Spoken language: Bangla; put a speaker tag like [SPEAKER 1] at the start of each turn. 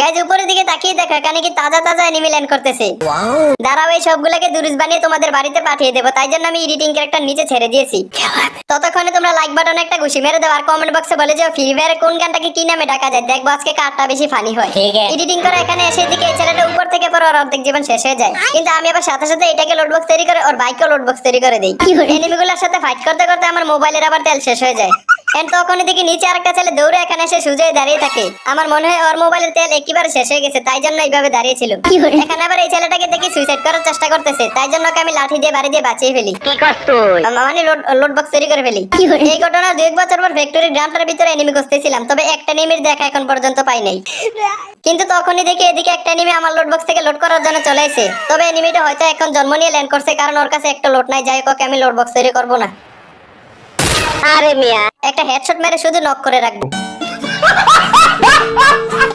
[SPEAKER 1] গাইজ উপরের দিকে তাকিয়ে দেখো এখানে কি তাজা তাজা এনিমি ল্যান্ড করতেছে। দাঁড়াও এই সবগুলোকে দুরুস বানিয়ে তোমাদের বাড়িতে পাঠিয়ে দেবো, তাই জন্য আমি এডিটিং ক্যারেক্টার নিচে ছেড়ে দিয়েছি। ততক্ষণে তোমরা লাইক বাটনে একটা ঘুষি মেরে দাও আর কমেন্ট বক্সে বলে যাও ফ্রি ফায়ারে কোন গানটাকে কি নামে ডাকা যায়, দেখবো আজকে কারটা বেশি ফানি হয়। এডিটিং করে এখানে এসে দিকে এই ছেলেটা উপর থেকে পরে ওর অর্ধেক জীবন শেষ হয়ে যায়, কিন্তু আমি আবার সাথে সাথে এটাকে লোড বক্স তৈরি করে ওর বাইকেও লোড বক্স তৈরি করে দিই। এনিমিগুলোর সাথে ফাইট করতে করতে আমার মোবাইলের আবার তেল শেষ হয়ে যায়। তখনই দেখি নিচে আরেকটা ছেলে দৌড়ে এখানে এসে সুজে দাঁড়িয়ে থাকে। আমার মনে হয় ওর মোবাইলের তেল একেবারে শেষ হয়ে গেছে, তাই জন্য এইভাবে দাঁড়িয়ে ছিল। এখানে আবার এই ছেলেটাকে দেখি সুইসাইড করার চেষ্টা করতেছে, তাই জন্য ওকে আমি লাঠি দিয়ে বাড়ি দিয়ে বাঁচিয়ে ফেলি।
[SPEAKER 2] কি করছিস?
[SPEAKER 1] মানে লোড বক্স তৈরি করে ফেলি। এই ঘটনা 2 বছর পর ফ্যাক্টরি গ্রাউন্ডের ভিতরে এনিমি খুঁজতেছিলাম, তবে একটা এনিমির দেখা এখন পর্যন্ত পাই নাই। কিন্তু তখনই দেখি এদিকে একটা এনিমি আমার লোড বক্স থেকে লোড করার জন্য চলে এসে, তবে এনিমিটা হয়তো এখন জন্ম নিয়ে ল্যান্ড করছে, কারণ ওর কাছে একটা লোড নাই। যাই হোক ওকে আমি লোড বক্স তৈরি করবো না,
[SPEAKER 2] আরে মিয়া,
[SPEAKER 1] একটা হেডশট মেরে শুধু নক করে রাখবো।